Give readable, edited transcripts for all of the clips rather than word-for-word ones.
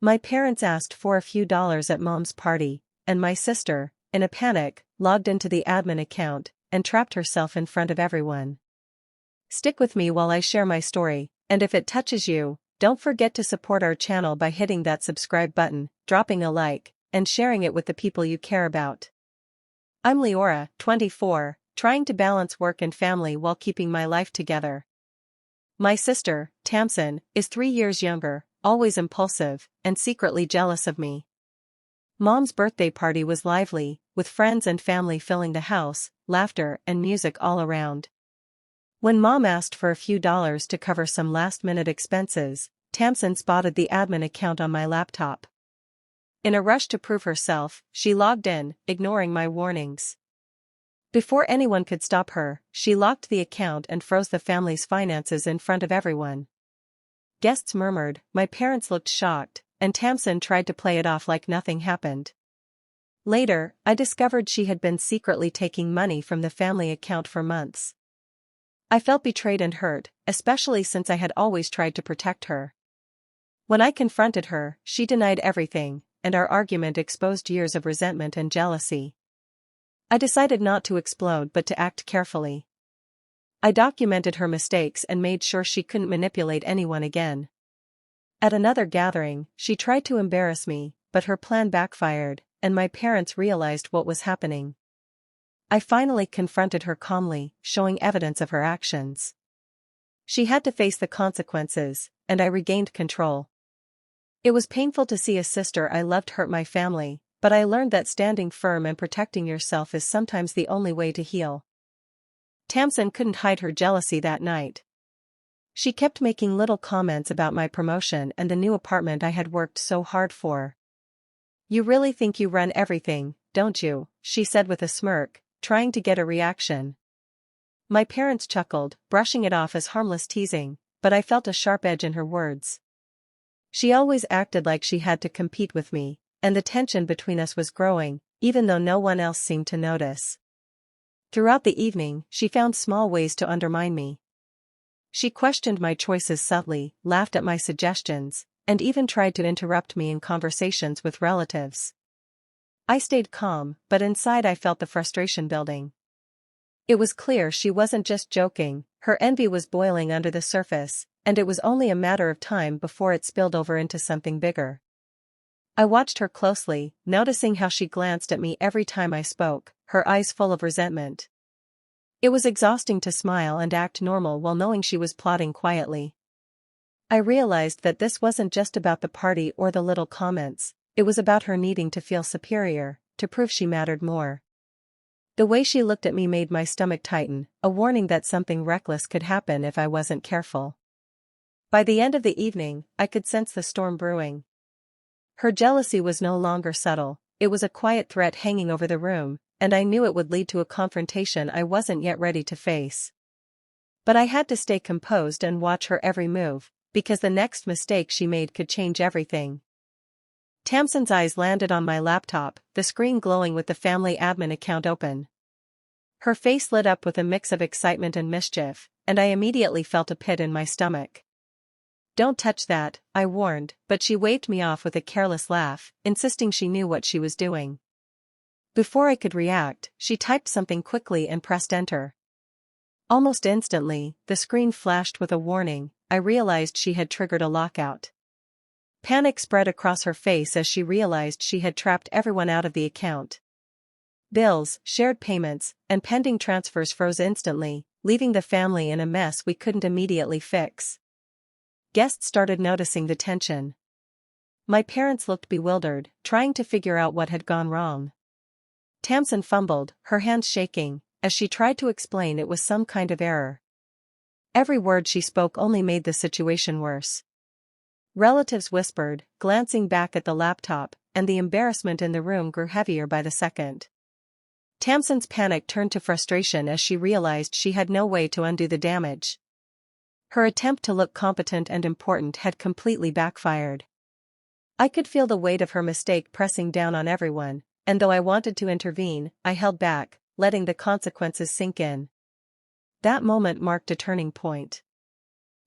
My parents asked for a few dollars at Mom's party, and my sister, in a panic, logged into the admin account and trapped herself in front of everyone. Stick with me while I share my story, and if it touches you, don't forget to support our channel by hitting that subscribe button, dropping a like, and sharing it with the people you care about. I'm Leora, 24, trying to balance work and family while keeping my life together. My sister, Tamsin, is 3 years younger, always impulsive, and secretly jealous of me. Mom's birthday party was lively, with friends and family filling the house, laughter and music all around. When Mom asked for a few dollars to cover some last-minute expenses, Tamsin spotted the admin account on my laptop. In a rush to prove herself, she logged in, ignoring my warnings. Before anyone could stop her, she locked the account and froze the family's finances in front of everyone. Guests murmured, my parents looked shocked, and Tamsin tried to play it off like nothing happened. Later, I discovered she had been secretly taking money from the family account for months. I felt betrayed and hurt, especially since I had always tried to protect her. When I confronted her, she denied everything, and our argument exposed years of resentment and jealousy. I decided not to explode but to act carefully. I documented her mistakes and made sure she couldn't manipulate anyone again. At another gathering, she tried to embarrass me, but her plan backfired, and my parents realized what was happening. I finally confronted her calmly, showing evidence of her actions. She had to face the consequences, and I regained control. It was painful to see a sister I loved hurt my family, but I learned that standing firm and protecting yourself is sometimes the only way to heal. Tamsin couldn't hide her jealousy that night. She kept making little comments about my promotion and the new apartment I had worked so hard for. "You really think you run everything, don't you?" she said with a smirk, trying to get a reaction. My parents chuckled, brushing it off as harmless teasing, but I felt a sharp edge in her words. She always acted like she had to compete with me, and the tension between us was growing, even though no one else seemed to notice. Throughout the evening, she found small ways to undermine me. She questioned my choices subtly, laughed at my suggestions, and even tried to interrupt me in conversations with relatives. I stayed calm, but inside I felt the frustration building. It was clear she wasn't just joking, her envy was boiling under the surface, and it was only a matter of time before it spilled over into something bigger. I watched her closely, noticing how she glanced at me every time I spoke, her eyes full of resentment. It was exhausting to smile and act normal while knowing she was plotting quietly. I realized that this wasn't just about the party or the little comments, it was about her needing to feel superior, to prove she mattered more. The way she looked at me made my stomach tighten, a warning that something reckless could happen if I wasn't careful. By the end of the evening, I could sense the storm brewing. Her jealousy was no longer subtle, it was a quiet threat hanging over the room, and I knew it would lead to a confrontation I wasn't yet ready to face. But I had to stay composed and watch her every move, because the next mistake she made could change everything. Tamsin's eyes landed on my laptop, the screen glowing with the family admin account open. Her face lit up with a mix of excitement and mischief, and I immediately felt a pit in my stomach. "Don't touch that," I warned, but she waved me off with a careless laugh, insisting she knew what she was doing. Before I could react, she typed something quickly and pressed enter. Almost instantly, the screen flashed with a warning. I realized she had triggered a lockout. Panic spread across her face as she realized she had trapped everyone out of the account. Bills, shared payments, and pending transfers froze instantly, leaving the family in a mess we couldn't immediately fix. Guests started noticing the tension. My parents looked bewildered, trying to figure out what had gone wrong. Tamsin fumbled, her hands shaking, as she tried to explain it was some kind of error. Every word she spoke only made the situation worse. Relatives whispered, glancing back at the laptop, and the embarrassment in the room grew heavier by the second. Tamsin's panic turned to frustration as she realized she had no way to undo the damage. Her attempt to look competent and important had completely backfired. I could feel the weight of her mistake pressing down on everyone, and though I wanted to intervene, I held back, letting the consequences sink in. That moment marked a turning point.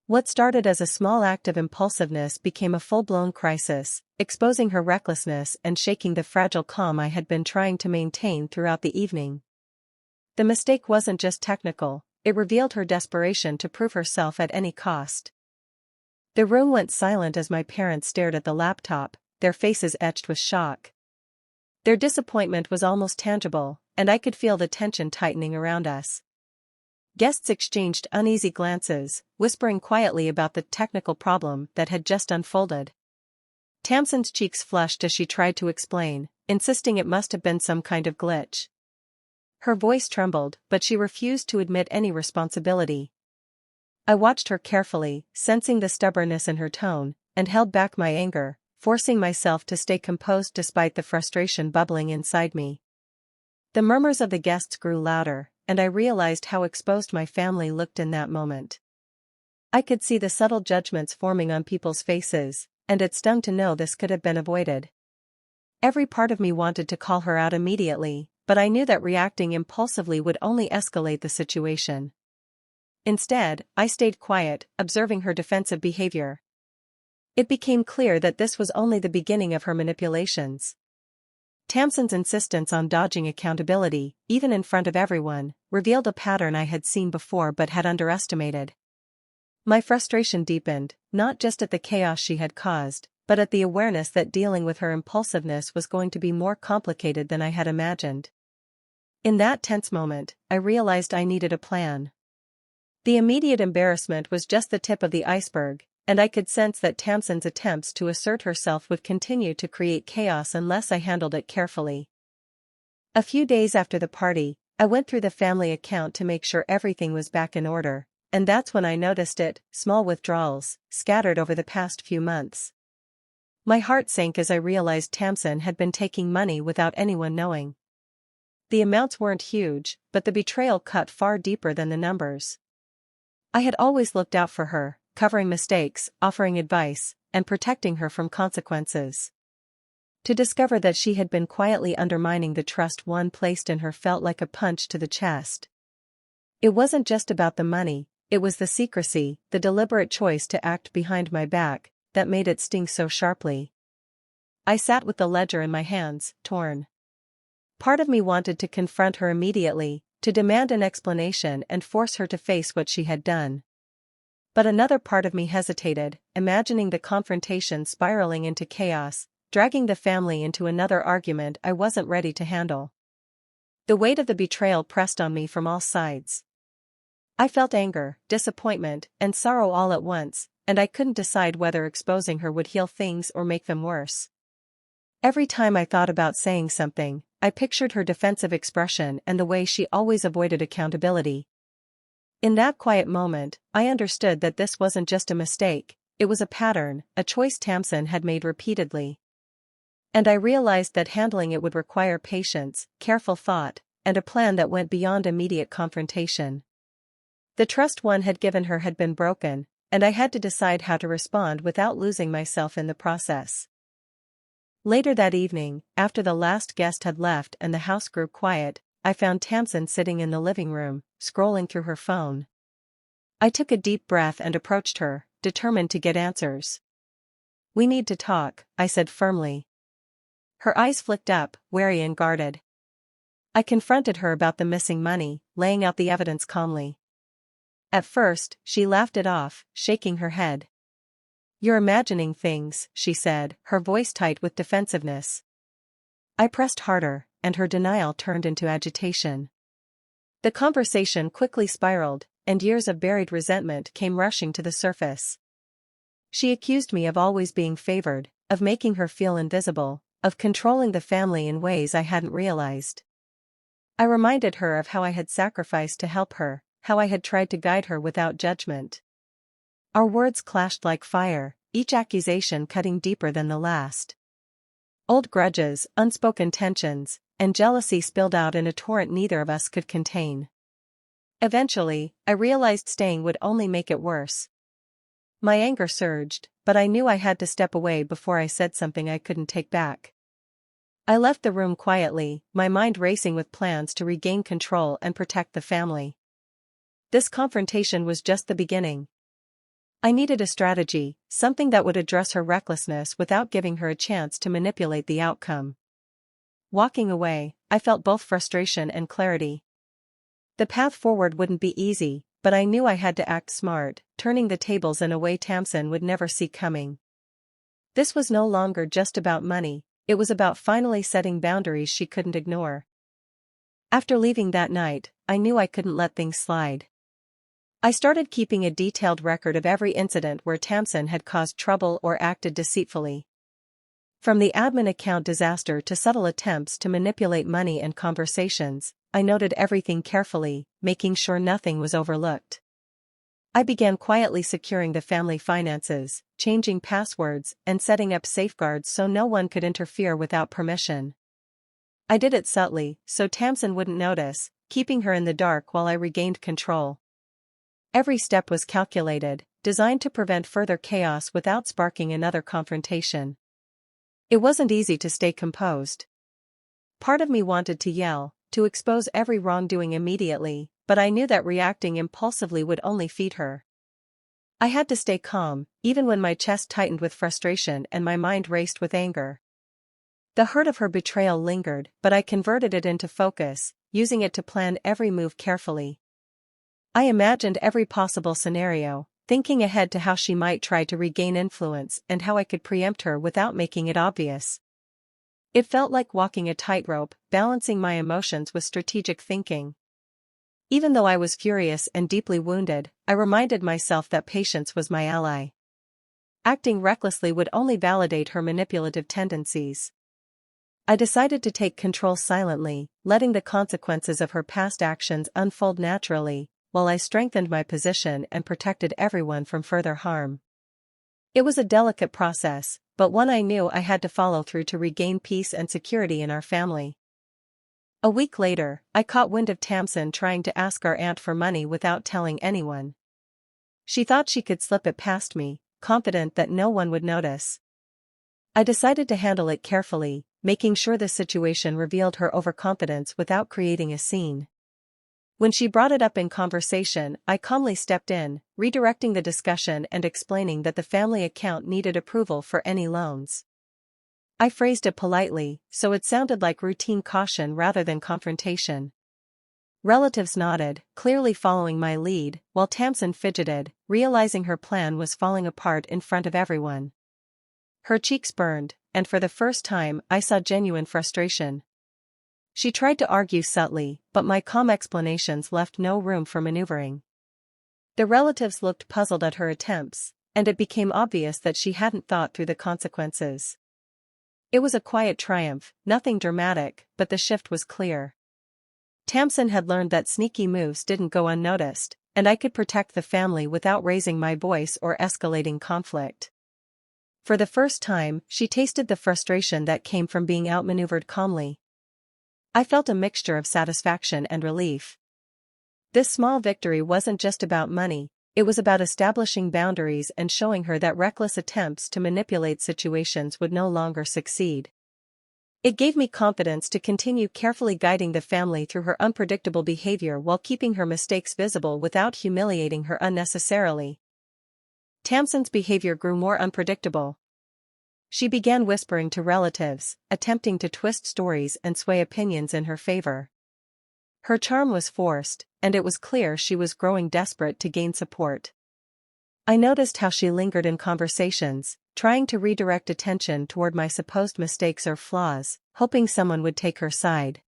What started as a small act of impulsiveness became a full-blown crisis, exposing her recklessness and shaking the fragile calm I had been trying to maintain throughout the evening. The mistake wasn't just technical, it revealed her desperation to prove herself at any cost. The room went silent as my parents stared at the laptop, their faces etched with shock. Their disappointment was almost tangible, and I could feel the tension tightening around us. Guests exchanged uneasy glances, whispering quietly about the technical problem that had just unfolded. Tamsin's cheeks flushed as she tried to explain, insisting it must have been some kind of glitch. Her voice trembled, but she refused to admit any responsibility. I watched her carefully, sensing the stubbornness in her tone, and held back my anger, forcing myself to stay composed despite the frustration bubbling inside me. The murmurs of the guests grew louder, and I realized how exposed my family looked in that moment. I could see the subtle judgments forming on people's faces, and it stung to know this could have been avoided. Every part of me wanted to call her out immediately, but I knew that reacting impulsively would only escalate the situation. Instead, I stayed quiet, observing her defensive behavior. It became clear that this was only the beginning of her manipulations. Tamsin's insistence on dodging accountability, even in front of everyone, revealed a pattern I had seen before but had underestimated. My frustration deepened, not just at the chaos she had caused, but at the awareness that dealing with her impulsiveness was going to be more complicated than I had imagined. In that tense moment, I realized I needed a plan. The immediate embarrassment was just the tip of the iceberg, and I could sense that Tamsin's attempts to assert herself would continue to create chaos unless I handled it carefully. A few days after the party, I went through the family account to make sure everything was back in order, and that's when I noticed it, small withdrawals, scattered over the past few months. My heart sank as I realized Tamsin had been taking money without anyone knowing. The amounts weren't huge, but the betrayal cut far deeper than the numbers. I had always looked out for her, covering mistakes, offering advice, and protecting her from consequences. To discover that she had been quietly undermining the trust one placed in her felt like a punch to the chest. It wasn't just about the money, it was the secrecy, the deliberate choice to act behind my back, that made it sting so sharply. I sat with the ledger in my hands, torn. Part of me wanted to confront her immediately, to demand an explanation and force her to face what she had done. But another part of me hesitated, imagining the confrontation spiraling into chaos, dragging the family into another argument I wasn't ready to handle. The weight of the betrayal pressed on me from all sides. I felt anger, disappointment, and sorrow all at once, and I couldn't decide whether exposing her would heal things or make them worse. Every time I thought about saying something, I pictured her defensive expression and the way she always avoided accountability. In that quiet moment, I understood that this wasn't just a mistake, it was a pattern, a choice Tamsin had made repeatedly. And I realized that handling it would require patience, careful thought, and a plan that went beyond immediate confrontation. The trust one had given her had been broken, and I had to decide how to respond without losing myself in the process. Later that evening, after the last guest had left and the house grew quiet, I found Tamsin sitting in the living room, scrolling through her phone. I took a deep breath and approached her, determined to get answers. "We need to talk," I said firmly. Her eyes flicked up, wary and guarded. I confronted her about the missing money, laying out the evidence calmly. At first, she laughed it off, shaking her head. "You're imagining things," she said, her voice tight with defensiveness. I pressed harder, and her denial turned into agitation. The conversation quickly spiraled, and years of buried resentment came rushing to the surface. She accused me of always being favored, of making her feel invisible, of controlling the family in ways I hadn't realized. I reminded her of how I had sacrificed to help her, how I had tried to guide her without judgment. Our words clashed like fire, each accusation cutting deeper than the last. Old grudges, unspoken tensions, and jealousy spilled out in a torrent neither of us could contain. Eventually, I realized staying would only make it worse. My anger surged, but I knew I had to step away before I said something I couldn't take back. I left the room quietly, my mind racing with plans to regain control and protect the family. This confrontation was just the beginning. I needed a strategy, something that would address her recklessness without giving her a chance to manipulate the outcome. Walking away, I felt both frustration and clarity. The path forward wouldn't be easy, but I knew I had to act smart, turning the tables in a way Tamsin would never see coming. This was no longer just about money, it was about finally setting boundaries she couldn't ignore. After leaving that night, I knew I couldn't let things slide. I started keeping a detailed record of every incident where Tamsin had caused trouble or acted deceitfully. From the admin account disaster to subtle attempts to manipulate money and conversations, I noted everything carefully, making sure nothing was overlooked. I began quietly securing the family finances, changing passwords, and setting up safeguards so no one could interfere without permission. I did it subtly, so Tamsin wouldn't notice, keeping her in the dark while I regained control. Every step was calculated, designed to prevent further chaos without sparking another confrontation. It wasn't easy to stay composed. Part of me wanted to yell, to expose every wrongdoing immediately, but I knew that reacting impulsively would only feed her. I had to stay calm, even when my chest tightened with frustration and my mind raced with anger. The hurt of her betrayal lingered, but I converted it into focus, using it to plan every move carefully. I imagined every possible scenario, thinking ahead to how she might try to regain influence and how I could preempt her without making it obvious. It felt like walking a tightrope, balancing my emotions with strategic thinking. Even though I was furious and deeply wounded, I reminded myself that patience was my ally. Acting recklessly would only validate her manipulative tendencies. I decided to take control silently, letting the consequences of her past actions unfold naturally, while I strengthened my position and protected everyone from further harm. It was a delicate process, but one I knew I had to follow through to regain peace and security in our family. A week later, I caught wind of Tamsin trying to ask our aunt for money without telling anyone. She thought she could slip it past me, confident that no one would notice. I decided to handle it carefully, making sure the situation revealed her overconfidence without creating a scene. When she brought it up in conversation, I calmly stepped in, redirecting the discussion and explaining that the family account needed approval for any loans. I phrased it politely, so it sounded like routine caution rather than confrontation. Relatives nodded, clearly following my lead, while Tamsin fidgeted, realizing her plan was falling apart in front of everyone. Her cheeks burned, and for the first time I saw genuine frustration. She tried to argue subtly, but my calm explanations left no room for maneuvering. The relatives looked puzzled at her attempts, and it became obvious that she hadn't thought through the consequences. It was a quiet triumph, nothing dramatic, but the shift was clear. Tamsin had learned that sneaky moves didn't go unnoticed, and I could protect the family without raising my voice or escalating conflict. For the first time, she tasted the frustration that came from being outmaneuvered calmly. I felt a mixture of satisfaction and relief. This small victory wasn't just about money, it was about establishing boundaries and showing her that reckless attempts to manipulate situations would no longer succeed. It gave me confidence to continue carefully guiding the family through her unpredictable behavior while keeping her mistakes visible without humiliating her unnecessarily. Tamsin's behavior grew more unpredictable. She began whispering to relatives, attempting to twist stories and sway opinions in her favor. Her charm was forced, and it was clear she was growing desperate to gain support. I noticed how she lingered in conversations, trying to redirect attention toward my supposed mistakes or flaws, hoping someone would take her side.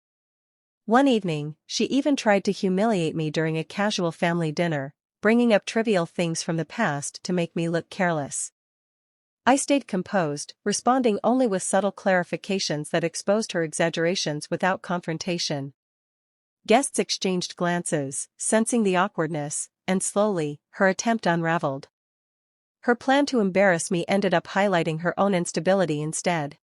One evening, she even tried to humiliate me during a casual family dinner, bringing up trivial things from the past to make me look careless. I stayed composed, responding only with subtle clarifications that exposed her exaggerations without confrontation. Guests exchanged glances, sensing the awkwardness, and slowly, her attempt unraveled. Her plan to embarrass me ended up highlighting her own instability instead.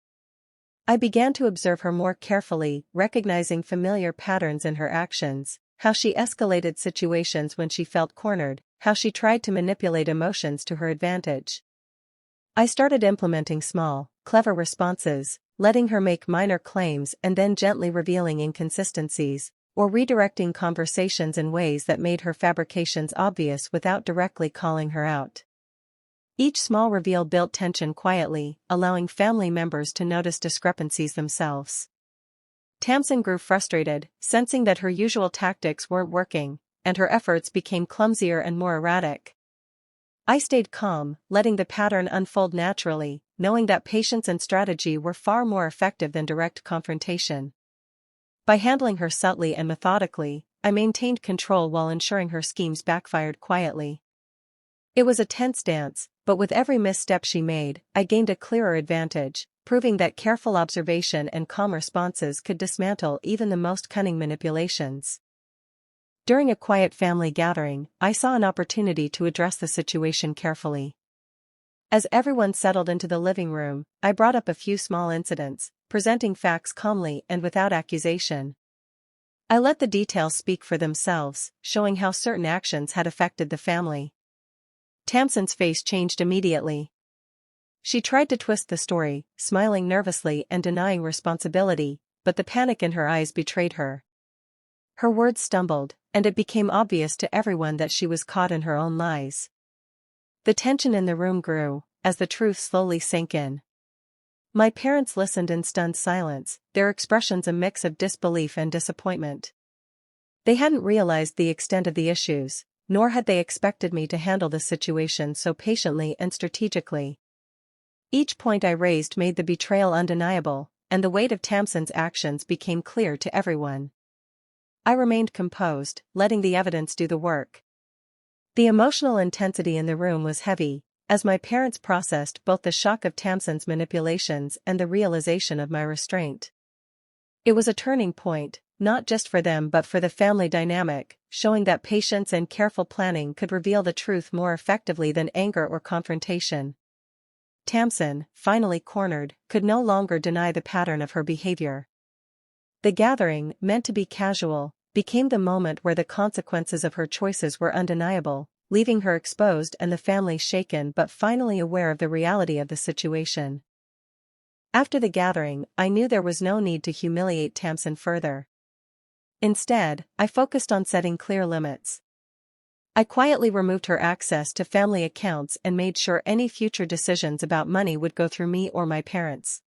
I began to observe her more carefully, recognizing familiar patterns in her actions, how she escalated situations when she felt cornered, how she tried to manipulate emotions to her advantage. I started implementing small, clever responses, letting her make minor claims and then gently revealing inconsistencies, or redirecting conversations in ways that made her fabrications obvious without directly calling her out. Each small reveal built tension quietly, allowing family members to notice discrepancies themselves. Tamsin grew frustrated, sensing that her usual tactics weren't working, and her efforts became clumsier and more erratic. I stayed calm, letting the pattern unfold naturally, knowing that patience and strategy were far more effective than direct confrontation. By handling her subtly and methodically, I maintained control while ensuring her schemes backfired quietly. It was a tense dance, but with every misstep she made, I gained a clearer advantage, proving that careful observation and calm responses could dismantle even the most cunning manipulations. During a quiet family gathering, I saw an opportunity to address the situation carefully. As everyone settled into the living room, I brought up a few small incidents, presenting facts calmly and without accusation. I let the details speak for themselves, showing how certain actions had affected the family. Tamsin's face changed immediately. She tried to twist the story, smiling nervously and denying responsibility, but the panic in her eyes betrayed her. Her words stumbled, and it became obvious to everyone that she was caught in her own lies. The tension in the room grew, as the truth slowly sank in. My parents listened in stunned silence, their expressions a mix of disbelief and disappointment. They hadn't realized the extent of the issues, nor had they expected me to handle the situation so patiently and strategically. Each point I raised made the betrayal undeniable, and the weight of Tamsin's actions became clear to everyone. I remained composed, letting the evidence do the work. The emotional intensity in the room was heavy, as my parents processed both the shock of Tamsin's manipulations and the realization of my restraint. It was a turning point, not just for them but for the family dynamic, showing that patience and careful planning could reveal the truth more effectively than anger or confrontation. Tamsin, finally cornered, could no longer deny the pattern of her behavior. The gathering, meant to be casual, became the moment where the consequences of her choices were undeniable, leaving her exposed and the family shaken but finally aware of the reality of the situation. After the gathering, I knew there was no need to humiliate Tamsin further. Instead, I focused on setting clear limits. I quietly removed her access to family accounts and made sure any future decisions about money would go through me or my parents.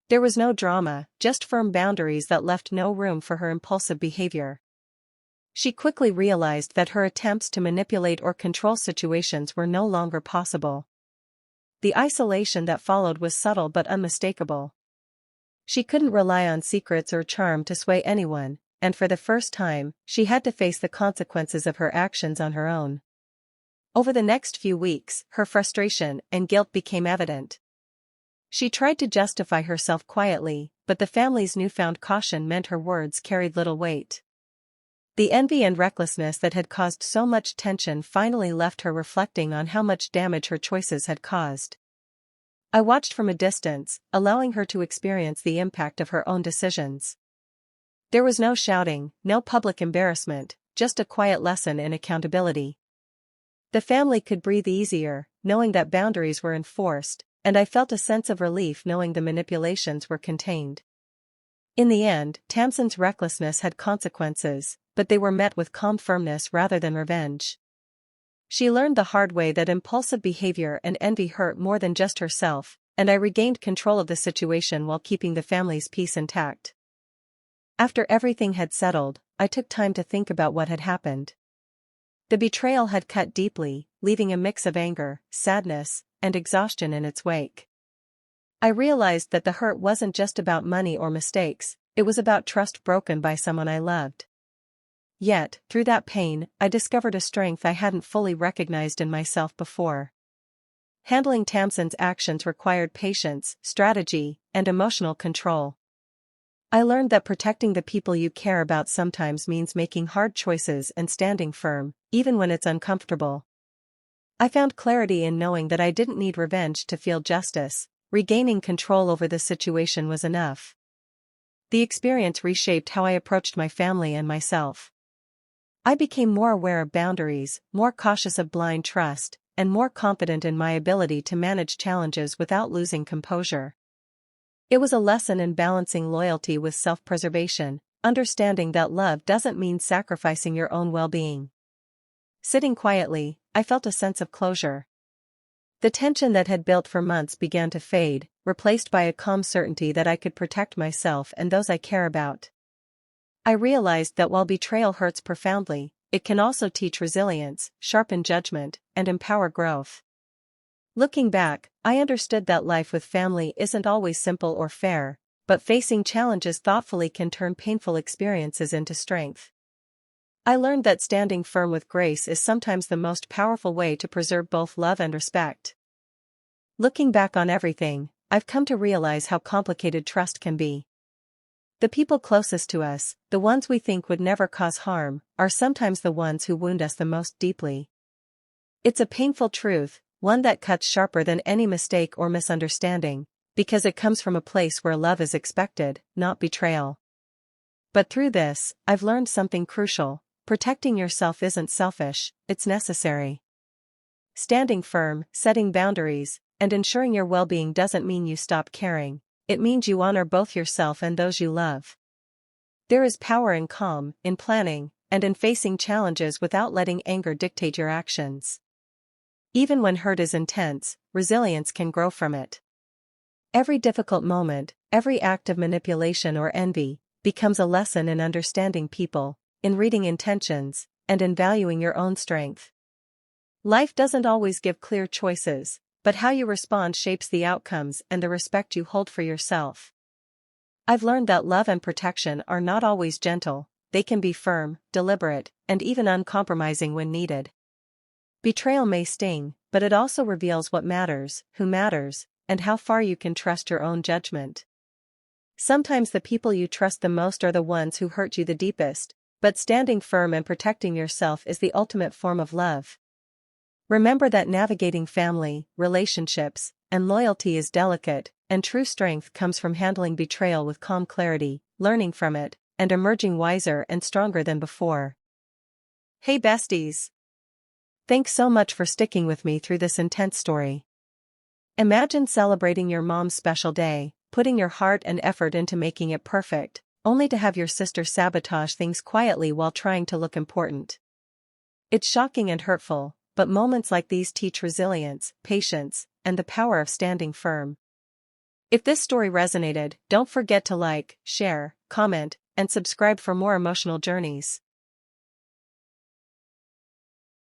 There was no drama, just firm boundaries that left no room for her impulsive behavior. She quickly realized that her attempts to manipulate or control situations were no longer possible. The isolation that followed was subtle but unmistakable. She couldn't rely on secrets or charm to sway anyone, and for the first time, she had to face the consequences of her actions on her own. Over the next few weeks, her frustration and guilt became evident. She tried to justify herself quietly, but the family's newfound caution meant her words carried little weight. The envy and recklessness that had caused so much tension finally left her reflecting on how much damage her choices had caused. I watched from a distance, allowing her to experience the impact of her own decisions. There was no shouting, no public embarrassment, just a quiet lesson in accountability. The family could breathe easier, knowing that boundaries were enforced, and I felt a sense of relief knowing the manipulations were contained. In the end, Tamsin's recklessness had consequences, but they were met with calm firmness rather than revenge. She learned the hard way that impulsive behavior and envy hurt more than just herself, and I regained control of the situation while keeping the family's peace intact. After everything had settled, I took time to think about what had happened. The betrayal had cut deeply, leaving a mix of anger, sadness, and exhaustion in its wake. I realized that the hurt wasn't just about money or mistakes, it was about trust broken by someone I loved. Yet, through that pain, I discovered a strength I hadn't fully recognized in myself before. Handling Tamsin's actions required patience, strategy, and emotional control. I learned that protecting the people you care about sometimes means making hard choices and standing firm, even when it's uncomfortable. I found clarity in knowing that I didn't need revenge to feel justice. Regaining control over the situation was enough. The experience reshaped how I approached my family and myself. I became more aware of boundaries, more cautious of blind trust, and more confident in my ability to manage challenges without losing composure. It was a lesson in balancing loyalty with self-preservation, understanding that love doesn't mean sacrificing your own well-being. Sitting quietly, I felt a sense of closure. The tension that had built for months began to fade, replaced by a calm certainty that I could protect myself and those I care about. I realized that while betrayal hurts profoundly, it can also teach resilience, sharpen judgment, and empower growth. Looking back, I understood that life with family isn't always simple or fair, but facing challenges thoughtfully can turn painful experiences into strength. I learned that standing firm with grace is sometimes the most powerful way to preserve both love and respect. Looking back on everything, I've come to realize how complicated trust can be. The people closest to us, the ones we think would never cause harm, are sometimes the ones who wound us the most deeply. It's a painful truth, one that cuts sharper than any mistake or misunderstanding, because it comes from a place where love is expected, not betrayal. But through this, I've learned something crucial: protecting yourself isn't selfish, it's necessary. Standing firm, setting boundaries, and ensuring your well-being doesn't mean you stop caring, it means you honor both yourself and those you love. There is power in calm, in planning, and in facing challenges without letting anger dictate your actions. Even when hurt is intense, resilience can grow from it. Every difficult moment, every act of manipulation or envy, becomes a lesson in understanding people, in reading intentions, and in valuing your own strength. Life doesn't always give clear choices, but how you respond shapes the outcomes and the respect you hold for yourself. I've learned that love and protection are not always gentle, they can be firm, deliberate, and even uncompromising when needed. Betrayal may sting, but it also reveals what matters, who matters, and how far you can trust your own judgment. Sometimes the people you trust the most are the ones who hurt you the deepest, but standing firm and protecting yourself is the ultimate form of love. Remember that navigating family, relationships, and loyalty is delicate, and true strength comes from handling betrayal with calm clarity, learning from it, and emerging wiser and stronger than before. Hey besties! Thanks so much for sticking with me through this intense story. Imagine celebrating your mom's special day, putting your heart and effort into making it perfect, only to have your sister sabotage things quietly while trying to look important. It's shocking and hurtful, but moments like these teach resilience, patience, and the power of standing firm. If this story resonated, don't forget to like, share, comment, and subscribe for more emotional journeys.